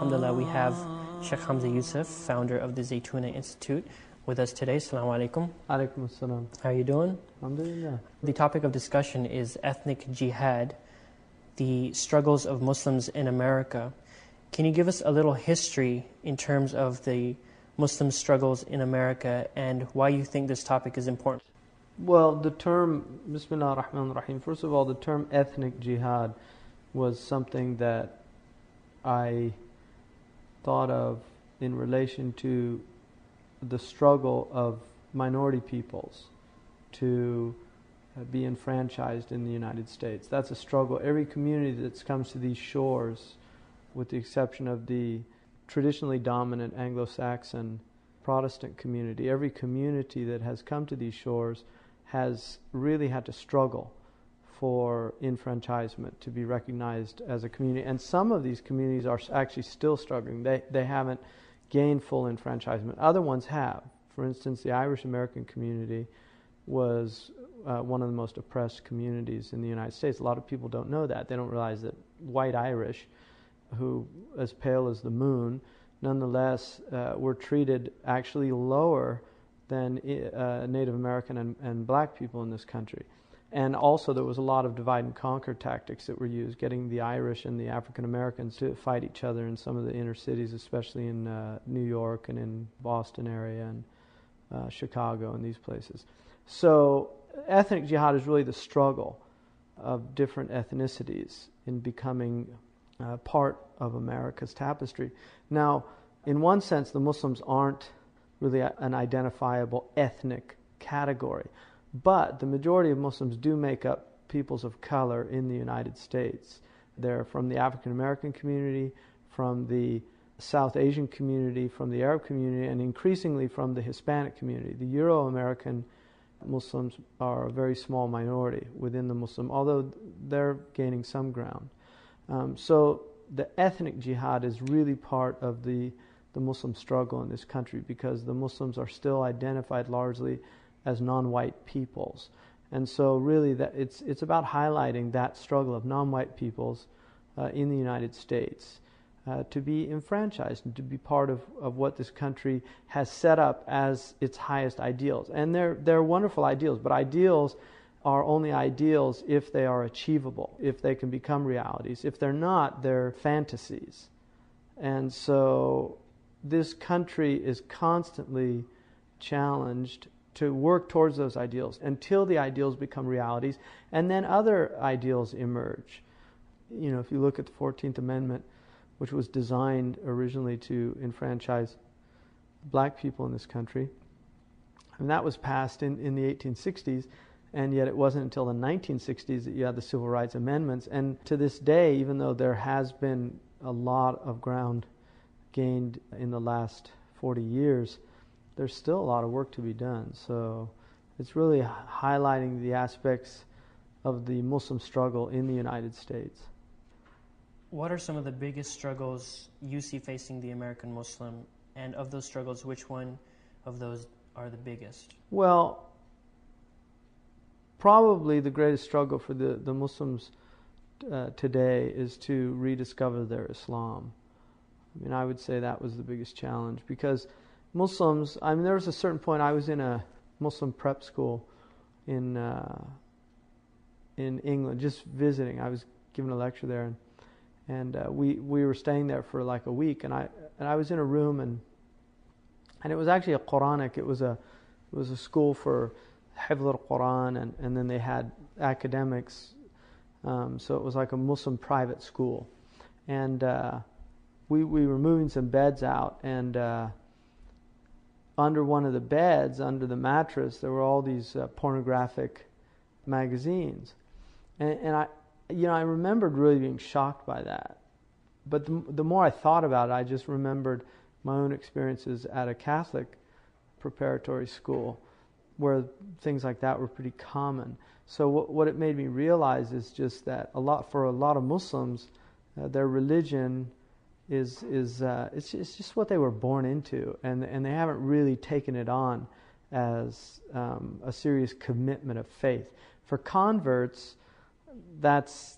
Alhamdulillah, we have Sheikh Hamza Yusuf, founder of the Zaytuna Institute, with us today. Assalamu alaikum. Alaikum assalam. How are you doing? Alhamdulillah. The topic of discussion is ethnic jihad, the struggles of Muslims in America. Can you give us a little history in terms of the Muslim struggles in America and why you think this topic is important? Well, the term, Bismillah ar-Rahman ar-Rahim, first of all, the term ethnic jihad was something that I thought of in relation to the struggle of minority peoples to be enfranchised in the United States. That's a struggle. Every community that comes to these shores, with the exception of the traditionally dominant Anglo-Saxon Protestant community, every community that has come to these shores has really had to struggle for enfranchisement, to be recognized as a community. And some of these communities are actually still struggling. They haven't gained full enfranchisement. Other ones have. For instance, the Irish American community was one of the most oppressed communities in the United States. A lot of people don't know that. They don't realize that white Irish, who as pale as the moon, nonetheless were treated actually lower than Native American and black people in this country. And also there was a lot of divide and conquer tactics that were used, getting the Irish and the African Americans to fight each other in some of the inner cities, especially in New York and in Boston area and Chicago and these places. So ethnic jihad is really the struggle of different ethnicities in becoming part of America's tapestry. Now, in one sense, the Muslims aren't really an identifiable ethnic category, but the majority of Muslims do make up peoples of color in the United States. They're from the African American community, from the South Asian community, from the Arab community, and increasingly from the Hispanic community. The Euro-American Muslims are a very small minority within the Muslim, although they're gaining some ground. So the ethnic jihad is really part of the Muslim struggle in this country, because the Muslims are still identified largely as non-white peoples. And so really that it's about highlighting that struggle of non-white peoples in the United States to be enfranchised and to be part of what this country has set up as its highest ideals. And they're wonderful ideals, but ideals are only ideals if they are achievable, if they can become realities. If they're not, they're fantasies. And so this country is constantly challenged to work towards those ideals until the ideals become realities, and then other ideals emerge. You know, if you look at the 14th Amendment, which was designed originally to enfranchise black people in this country, and that was passed in the 1860s, and yet it wasn't until the 1960s that you had the Civil Rights Amendments. And to this day, even though there has been a lot of ground gained in the last 40 years, there's still a lot of work to be done. So it's really highlighting the aspects of the Muslim struggle in the United States. What are some of the biggest struggles you see facing the American Muslim? And of those struggles, which one of those are the biggest? Well, probably the greatest struggle for the Muslims today is to rediscover their Islam. I mean, I would say that was the biggest challenge, because Muslims, I mean, there was a certain point, I was in a Muslim prep school in England, just visiting. I was giving a lecture there, and we were staying there for like a week, and I was in a room, and it was actually a Quranic. It was a school for Hifz al-Quran, and then they had academics, so it was like a Muslim private school. And we were moving some beds out, and under one of the beds, under the mattress, there were all these pornographic magazines. And I remembered really being shocked by that. But the more I thought about it, I just remembered my own experiences at a Catholic preparatory school, where things like that were pretty common. So what it made me realize is just that for a lot of Muslims, their religion is it's just what they were born into, and they haven't really taken it on as a serious commitment of faith. For converts, that's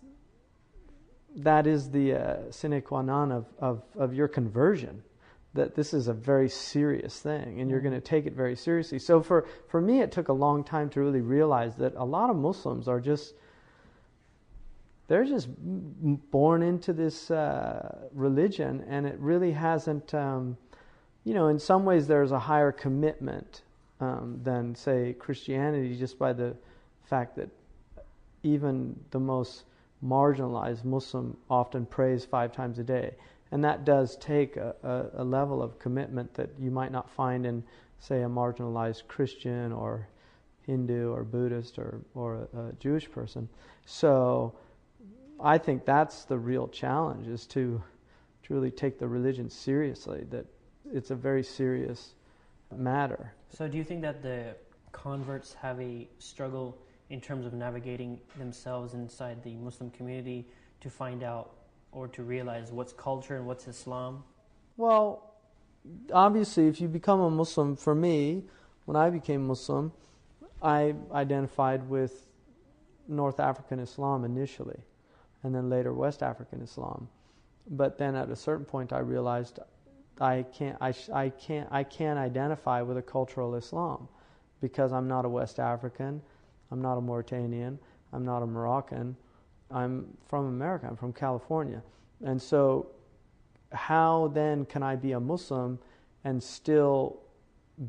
that is the sine qua non of your conversion, that this is a very serious thing and you're going to take it very seriously. So for me, it took a long time to really realize that a lot of Muslims are they're just born into this religion, and it really hasn't, in some ways there's a higher commitment than, say, Christianity, just by the fact that even the most marginalized Muslim often prays 5 times a day. And that does take a level of commitment that you might not find in, say, a marginalized Christian or Hindu or Buddhist or a Jewish person. So I think that's the real challenge, is to really take the religion seriously, that it's a very serious matter. So do you think that the converts have a struggle in terms of navigating themselves inside the Muslim community to find out or to realize what's culture and what's Islam? Well, obviously, if you become a Muslim, for me, when I became Muslim, I identified with North African Islam initially, and then later West African Islam. But then at a certain point, I realized I can't identify with a cultural Islam, because I'm not a West African, I'm not a Mauritanian, I'm not a Moroccan, I'm from America, I'm from California. And so how then can I be a Muslim and still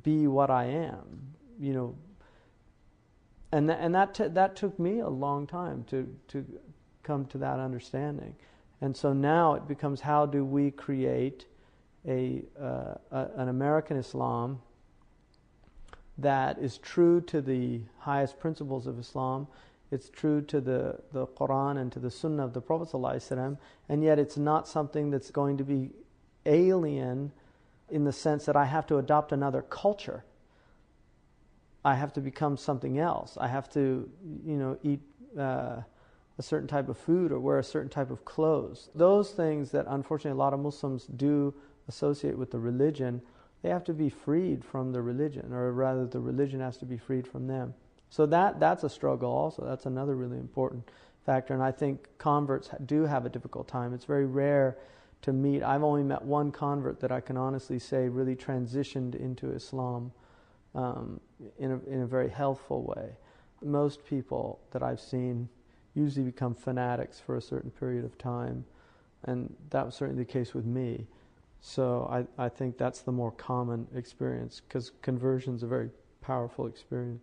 be what I am? And that took me a long time to come to that understanding. And so now it becomes, how do we create an American Islam that is true to the highest principles of Islam, it's true to the Quran and to the Sunnah of the Prophet ﷺ, and yet it's not something that's going to be alien in the sense that I have to adopt another culture. I have to become something else. I have to, eat a certain type of food or wear a certain type of clothes. Those things that unfortunately a lot of Muslims do associate with the religion, they have to be freed from the religion, or rather the religion has to be freed from them. So that's a struggle also. That's another really important factor, and I think converts do have a difficult time. It's very rare to meet. I've only met one convert that I can honestly say really transitioned into Islam in a very healthful way. Most people that I've seen usually become fanatics for a certain period of time, and that was certainly the case with me. So I think that's the more common experience, because conversion is a very powerful experience.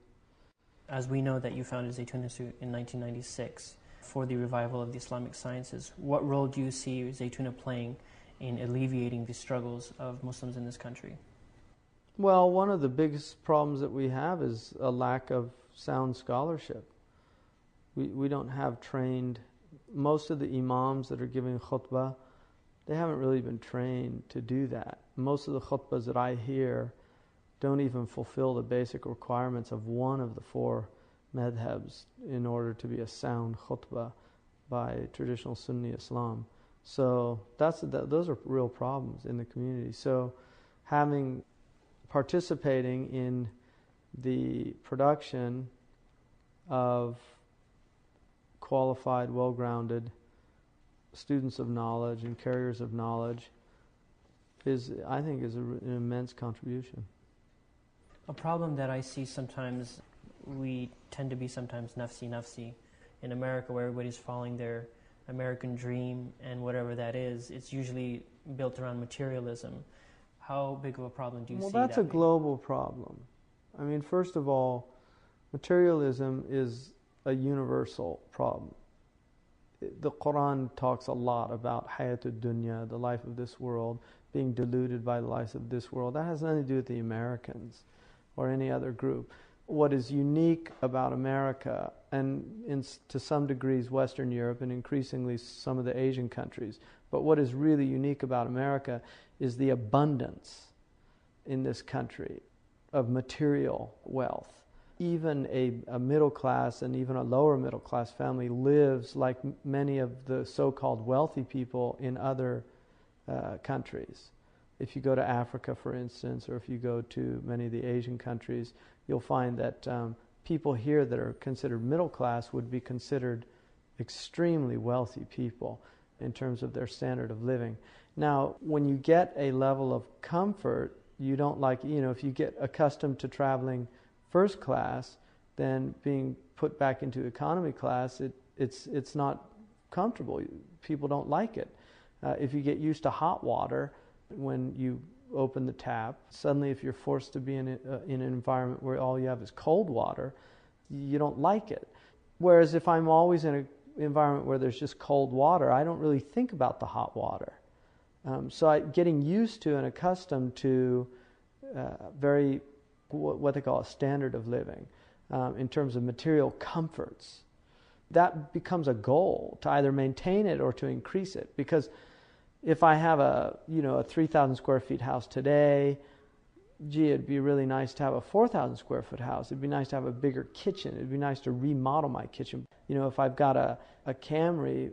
As we know that you founded Zaytun Institute in 1996 for the revival of the Islamic sciences, what role do you see Zaytuna playing in alleviating the struggles of Muslims in this country? Well, one of the biggest problems that we have is a lack of sound scholarship. We don't have trained, most of the imams that are giving khutbah, they haven't really been trained to do that. Most of the khutbahs that I hear don't even fulfill the basic requirements of one of the 4 madhabs in order to be a sound khutbah by traditional Sunni Islam. So those are real problems in the community. So participating in the production of qualified, well-grounded students of knowledge and carriers of knowledge I think is an immense contribution. A problem that I see sometimes, we tend to be sometimes nafsi in America, where everybody's following their American dream, and whatever that is, it's usually built around materialism. How big of a problem do you see that? Well, that's a global problem. I mean, first of all, materialism is a universal problem. The Quran talks a lot about hayatud dunya, the life of this world, being deluded by the life of this world. That has nothing to do with the Americans or any other group. What is unique about America, and to some degrees Western Europe, and increasingly some of the Asian countries, but what is really unique about America is the abundance in this country of material wealth. Even a middle class and even a lower middle class family lives like many of the so-called wealthy people in other countries. If you go to Africa, for instance, or if you go to many of the Asian countries, you'll find that people here that are considered middle class would be considered extremely wealthy people. in terms of their standard of living. Now, when you get a level of comfort, you don't like, if you get accustomed to traveling first class, then being put back into economy class, it's not comfortable. People don't like it. If you get used to hot water, when you open the tap, suddenly if you're forced to be in an environment where all you have is cold water, you don't like it. Whereas if I'm always in an environment where there's just cold water, I don't really think about the hot water. So getting used to and accustomed to what they call a standard of living in terms of material comforts, that becomes a goal to either maintain it or to increase it. Because if I have a 3,000 square feet house today, it'd be really nice to have a 4,000 square foot house. It'd be nice to have a bigger kitchen. It'd be nice to remodel my kitchen. If I've got a Camry,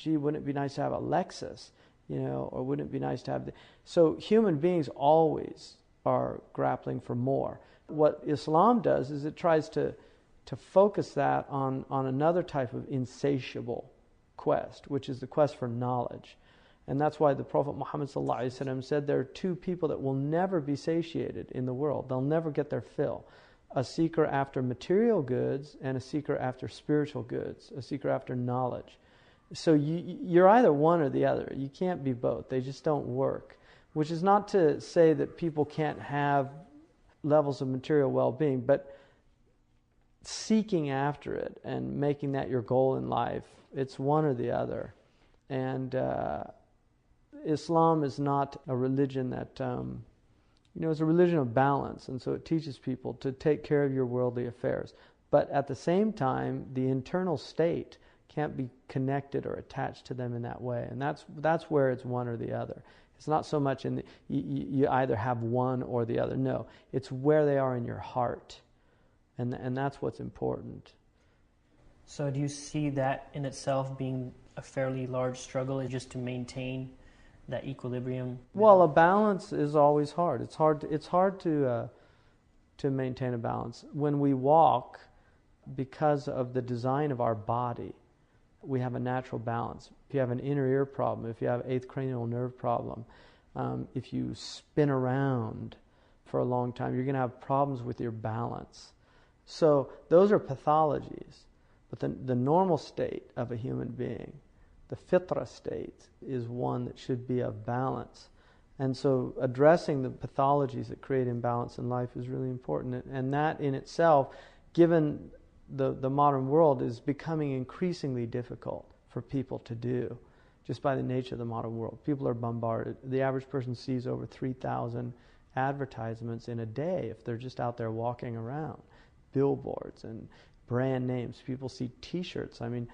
wouldn't it be nice to have a Lexus? Or wouldn't it be nice to have So human beings always are grappling for more. What Islam does is it tries to focus that on another type of insatiable quest, which is the quest for knowledge. And that's why the Prophet Muhammad ﷺ said there are two people that will never be satiated in the world. They'll never get their fill. A seeker after material goods and a seeker after spiritual goods, a seeker after knowledge. So you're either one or the other. You can't be both. They just don't work. Which is not to say that people can't have levels of material well-being, but seeking after it and making that your goal in life, it's one or the other. And Islam is not a religion that, it's a religion of balance, and so it teaches people to take care of your worldly affairs. But at the same time, the internal state can't be connected or attached to them in that way. And that's where it's one or the other. It's not so much you either have one or the other. No, it's where they are in your heart. And that's what's important. So do you see that in itself being a fairly large struggle, just to maintain that equilibrium? Well, a balance is always hard. It's hard to maintain a balance. When we walk, because of the design of our body, we have a natural balance. If you have an inner ear problem, if you have eighth cranial nerve problem, if you spin around for a long time, you're going to have problems with your balance. So those are pathologies. But the normal state of a human being, the fitra state, is one that should be of balance. And so addressing the pathologies that create imbalance in life is really important. And that in itself, given the modern world, is becoming increasingly difficult for people to do, just by the nature of the modern world. People are bombarded. The average person sees over 3,000 advertisements in a day if they're just out there walking around. Billboards and brand names. People see T-shirts. I mean,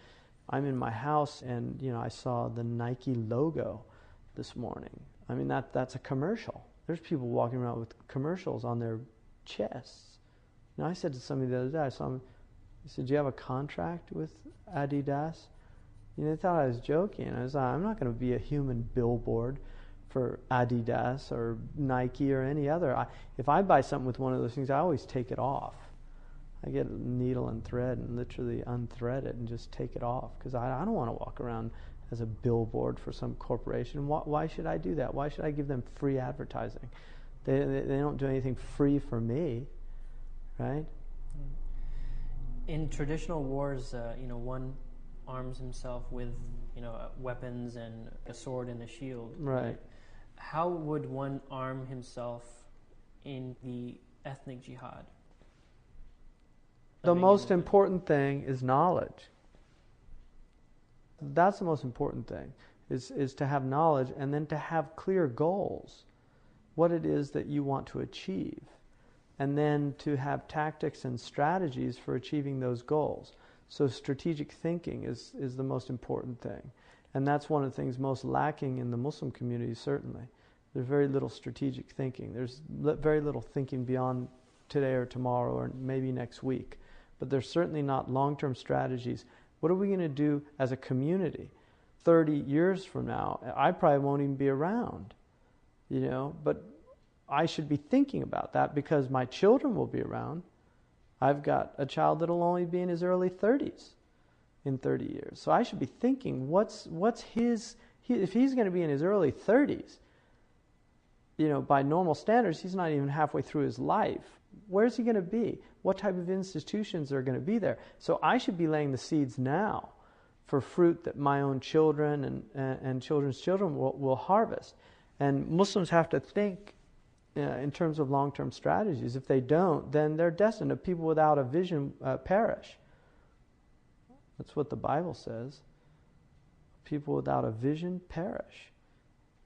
I'm in my house and I saw the Nike logo this morning. I mean, that's a commercial. There's people walking around with commercials on their chests. I said to somebody the other day, I saw him. He said, "Do you have a contract with Adidas?" They thought I was joking. I was like, I'm not going to be a human billboard for Adidas or Nike or any other. If I buy something with one of those things, I always take it off. I get a needle and thread and literally unthread it and just take it off, because I don't want to walk around as a billboard for some corporation. Why should I do that? Why should I give them free advertising? They don't do anything free for me, right? In traditional wars, one arms himself with, weapons and a sword and a shield. Right. How would one arm himself in the ethnic jihad? The most important thing is knowledge. That's the most important thing, is to have knowledge and then to have clear goals, what it is that you want to achieve, and then to have tactics and strategies for achieving those goals. So strategic thinking is the most important thing. And that's one of the things most lacking in the Muslim community, certainly. There's very little strategic thinking. There's very little thinking beyond today or tomorrow or maybe next week. But there's certainly not long-term strategies. What are we going to do as a community 30 years from now? I probably won't even be around, but I should be thinking about that because my children will be around. I've got a child that'll only be in his early 30s. in 30 years. So I should be thinking, what's his, if he's going to be in his early 30s, by normal standards, he's not even halfway through his life. Where's he going to be? What type of institutions are going to be there? So I should be laying the seeds now for fruit that my own children and children's children will harvest. And Muslims have to think in terms of long-term strategies. If they don't, then they're destined. People without a vision perish. That's what the Bible says. People without a vision perish.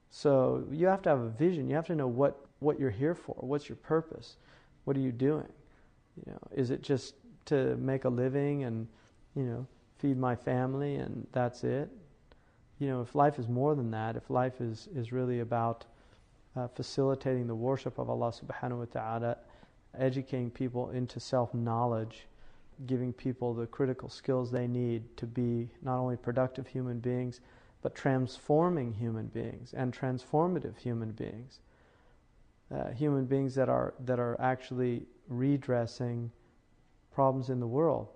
So you have to have a vision. You have to know what you're here for. What's your purpose? What are you doing? Is it just to make a living and, feed my family and that's it? If life is more than that, if life is really about facilitating the worship of Allah subhanahu wa ta'ala, educating people into self-knowledge, giving people the critical skills they need to be not only productive human beings, but transforming human beings and transformative human beings. Human beings that are actually redressing problems in the world,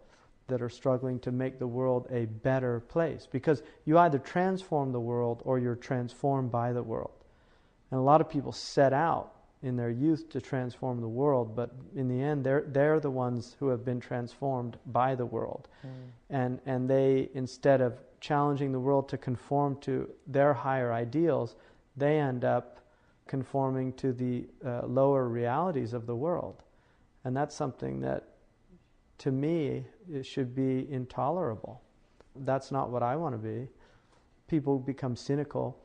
that are struggling to make the world a better place. Because you either transform the world or you're transformed by the world. And a lot of people set out in their youth to transform the world, but in the end they're the ones who have been transformed by the world. And they, instead of challenging the world to conform to their higher ideals, they end up conforming to the lower realities of the world. And that's something that, to me, it should be intolerable. That's not what I want to be. People become cynical.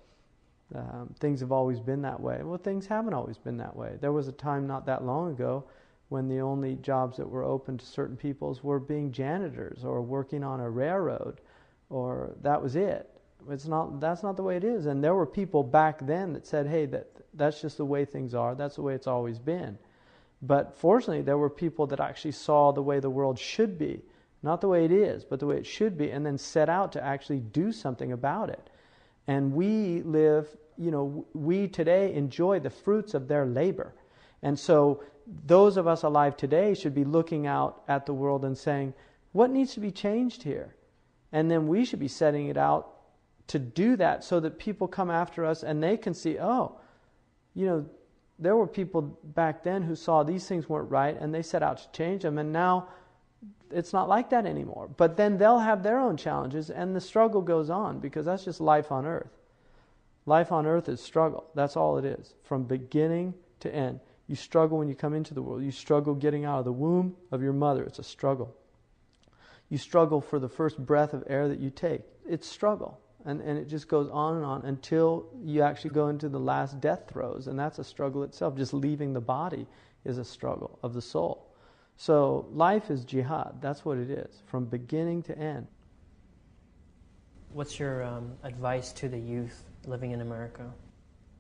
Things have always been that way. Well, things haven't always been that way. There was a time not that long ago when the only jobs that were open to certain peoples were being janitors or working on a railroad, or that was it. That's not the way it is. And there were people back then that said, hey, that's just the way things are. That's the way it's always been. But fortunately, there were people that actually saw the way the world should be. Not the way it is, but the way it should be, and then set out to actually do something about it. And we live, we today enjoy the fruits of their labor. And so those of us alive today should be looking out at the world and saying, what needs to be changed here? And then we should be setting it out to do that so that people come after us and they can see, there were people back then who saw these things weren't right and they set out to change them, and now it's not like that anymore. But then they'll have their own challenges and the struggle goes on, because that's just life on earth. Life on earth is struggle. That's all it is. From beginning to end. You struggle when you come into the world. You struggle getting out of the womb of your mother. It's a struggle. You struggle for the first breath of air that you take. It's struggle. And it just goes on and on until you actually go into the last death throes. And that's a struggle itself. Just leaving the body is a struggle of the soul. So life is jihad. That's what it is, from beginning to end. What's your advice to the youth living in America?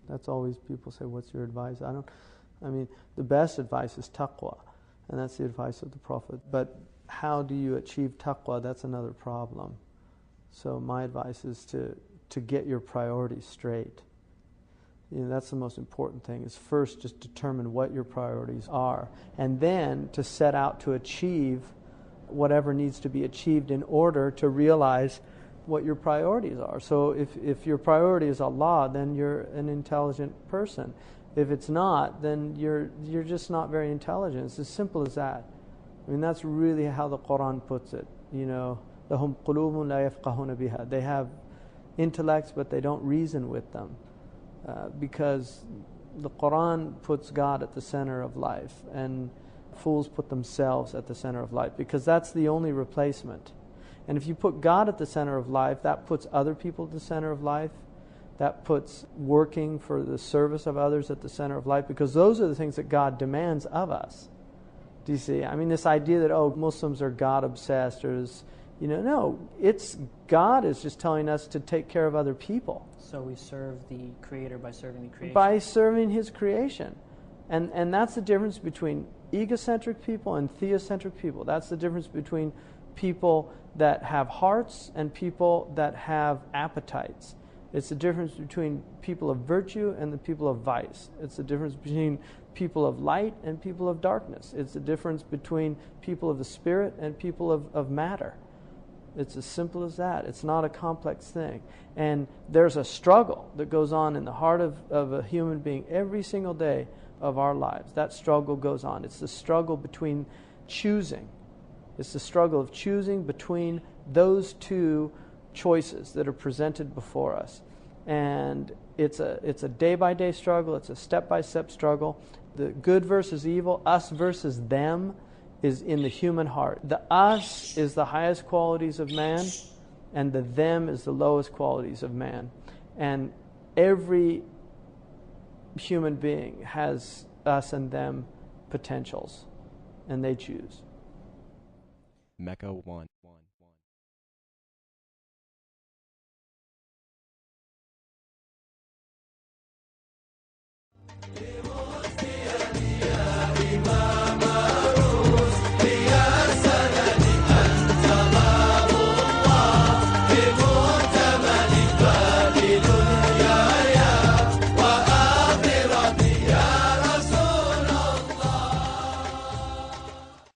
That's always, people say, what's your advice? The best advice is taqwa. And that's the advice of the Prophet. But how do you achieve taqwa? That's another problem. So my advice is to get your priorities straight. That's the most important thing, is first just determine what your priorities are, and then to set out to achieve whatever needs to be achieved in order to realize what your priorities are. So if your priority is Allah, then you're an intelligent person. If it's not, then you're just not very intelligent. It's as simple as that. That's really how the Quran puts it. لَهُمْ قُلُوبٌ لَا يَفْقَهُونَ بِهَا. They have intellects, but they don't reason with them. Because the Quran puts God at the center of life, and fools put themselves at the center of life, because that's the only replacement. And if you put God at the center of life, that puts other people at the center of life. That puts working for the service of others at the center of life, because those are the things that God demands of us. Do you see? This idea that, Muslims are God-obsessed, or no, it's God is just telling us to take care of other people. So we serve the Creator by serving the creation. By serving His creation. And that's the difference between egocentric people and theocentric people. That's the difference between people that have hearts and people that have appetites. It's the difference between people of virtue and the people of vice. It's the difference between people of light and people of darkness. It's the difference between people of the spirit and people of matter. It's as simple as that. It's not a complex thing. And there's a struggle that goes on in the heart of a human being every single day of our lives. That struggle goes on. It's the struggle between choosing. It's the struggle of choosing between those two choices that are presented before us. And it's a day-by-day struggle. It's a step-by-step struggle. The good versus evil, us versus them, is in the human heart. The us is the highest qualities of man, and the them is the lowest qualities of man. And every human being has us and them potentials, and they choose. Mecca 1.